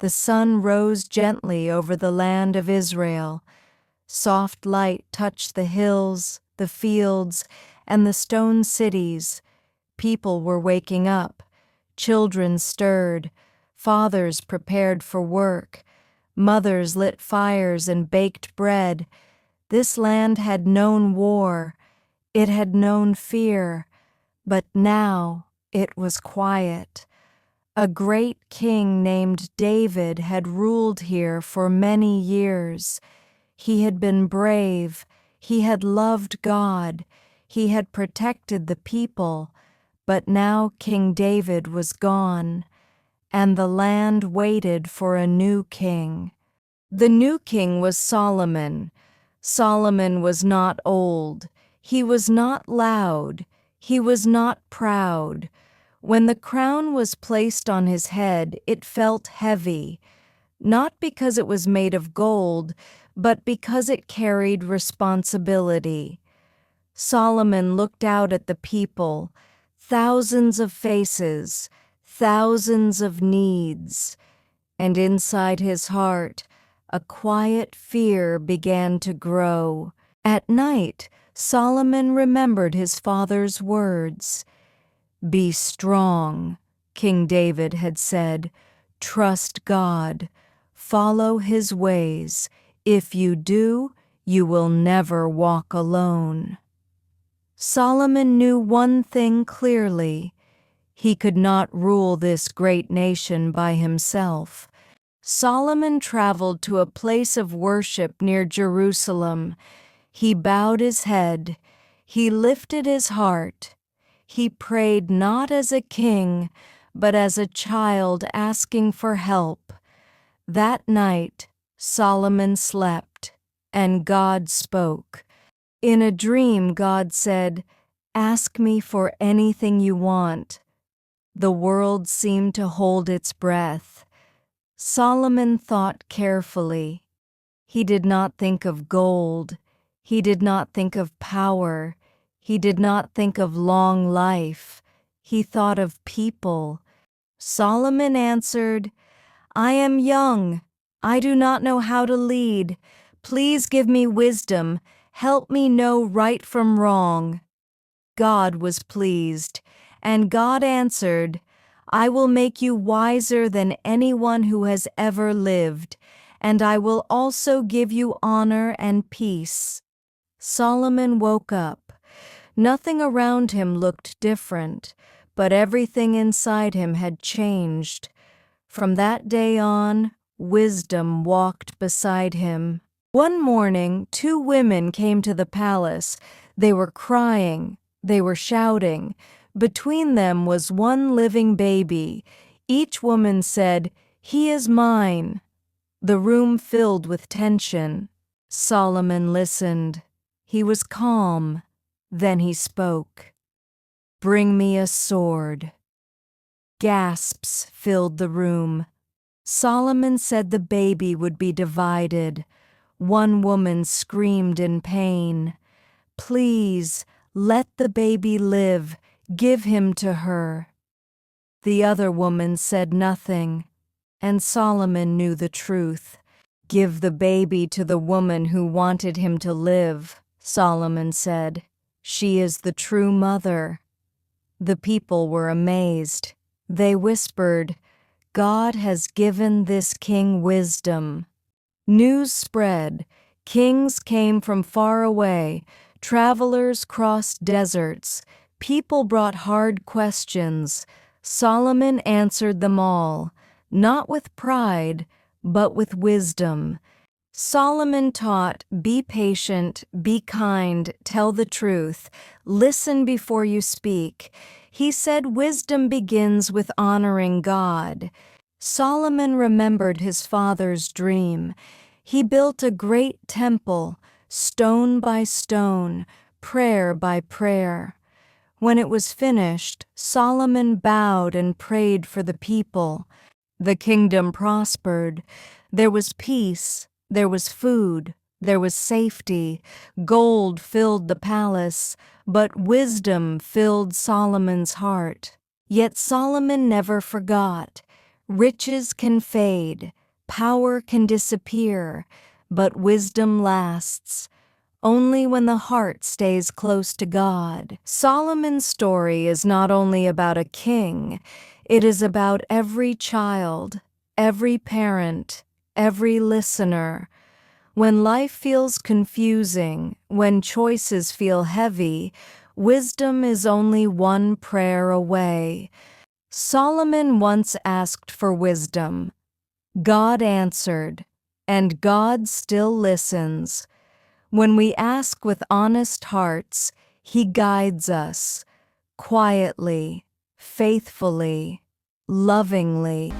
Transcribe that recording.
the sun rose gently over the land of Israel. Soft light touched the hills, the fields, and the stone cities. People were waking up. Children stirred. Fathers prepared for work. Mothers lit fires and baked bread. This land had known war. It had known fear. But now it was quiet. A great king named David had ruled here for many years. He had been brave. He had loved God. He had protected the people. But now King David was gone, and the land waited for a new king. The new king was Solomon. Solomon was not old. He was not loud. He was not proud. When the crown was placed on his head, it felt heavy, not because it was made of gold, but because it carried responsibility. Solomon looked out at the people, thousands of faces, thousands of needs, and inside his heart, a quiet fear began to grow. At night, Solomon remembered his father's words. "Be strong," King David had said. "Trust God. Follow his ways. If you do, you will never walk alone." Solomon knew one thing clearly. He could not rule this great nation by himself. Solomon traveled to a place of worship near Jerusalem. He bowed his head. He lifted his heart. He prayed not as a king, but as a child asking for help. That night, Solomon slept, and God spoke. In a dream, God said, "Ask me for anything you want." The world seemed to hold its breath. Solomon thought carefully. He did not think of gold. He did not think of power. He did not think of long life. He thought of people. Solomon answered, "I am young. I do not know how to lead. Please give me wisdom. Help me know right from wrong." God was pleased, and God answered, "I will make you wiser than anyone who has ever lived, and I will also give you honor and peace." Solomon woke up. Nothing around him looked different, but everything inside him had changed. From that day on, wisdom walked beside him. One morning, 2 women came to the palace. They were crying. They were shouting. Between them was one living baby. Each woman said, "He is mine." The room filled with tension. Solomon listened. He was calm. Then he spoke. "Bring me a sword." Gasps filled the room. Solomon said the baby would be divided. One woman screamed in pain. "Please, let the baby live. Give him to her." The other woman said nothing, and Solomon knew the truth. "Give the baby to the woman who wanted him to live," Solomon said. "She is the true mother." The people were amazed. They whispered, "God has given this king wisdom." News spread. Kings came from far away. Travelers crossed deserts. People brought hard questions. Solomon answered them all, not with pride, but with wisdom. Solomon taught, be patient, be kind, tell the truth, listen before you speak. He said wisdom begins with honoring God. Solomon remembered his father's dream. He built a great temple, stone by stone, prayer by prayer. When it was finished, Solomon bowed and prayed for the people. The kingdom prospered. There was peace. There was food, there was safety, gold filled the palace, but wisdom filled Solomon's heart. Yet Solomon never forgot. Riches can fade, power can disappear, but wisdom lasts. Only when the heart stays close to God. Solomon's story is not only about a king, it is about every child, every parent, every listener. When life feels confusing, when choices feel heavy, wisdom is only one prayer away. Solomon once asked for wisdom. God answered, and God still listens. When we ask with honest hearts, He guides us, quietly, faithfully, lovingly.